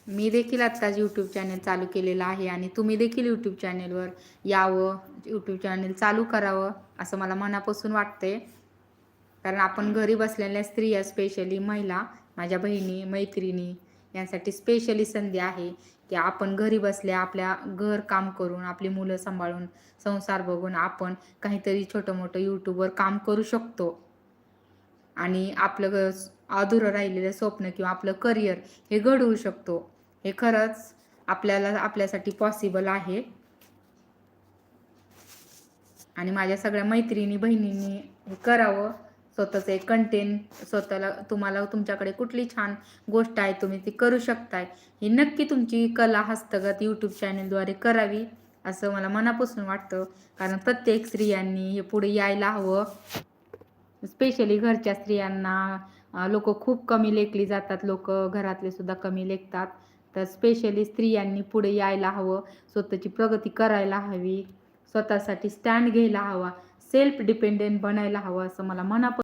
मी देखील आत्ताच YouTube channel चालू केलेलं आहे आणि तुम्ही देखील यूट्यूब चॅनलवर यावं, यूट्यूब चॅनल चालू करावं असं मला मनापासून वाटते. कारण आपण घरी बसलेल्या स्त्रिया, स्पेशली महिला, माझ्या बहिणी, मैत्रिणी यांसाठी स्पेशली संधी आहे की आपण घरी बसल्या आपल्या घर काम करून, आपली मुलं सांभाळून, संसार बघून आपण काहीतरी छोटं मोठं यूट्यूबवर काम करू शकतो आणि आपलं अधुरं राहिलेलं स्वप्न किंवा आपलं करिअर हे घडवू शकतो. हे खरंच आपल्यासाठी पॉसिबल आहे. आणि माझ्या सगळ्या मैत्रिणी बहिणींनी हे करावं. स्वतःचं एक कंटेंट तुम्हाला तुमच्याकडे कुठली छान गोष्ट आहे तुम्ही ती करू शकताय. ही नक्की तुमची कला हस्तगत यूट्यूब चॅनलद्वारे करावी असं मला मनापासून वाटतं. कारण प्रत्येक स्त्रियांनी हे पुढे यायला हवं. स्पेशली घरच्या स्त्रियांना लोक खूप कमी लेखली जातात, लोक घरातले सुद्धा कमी लेखतात. तर स्पेशली स्त्रियांनी पुढे यायला हवं, स्वतःची प्रगती करायला हवी, स्वतःसाठी स्टँड घ्यायला हवा, सेल्फ डिपेंडेंट बनायला हवं असं मला मनापासून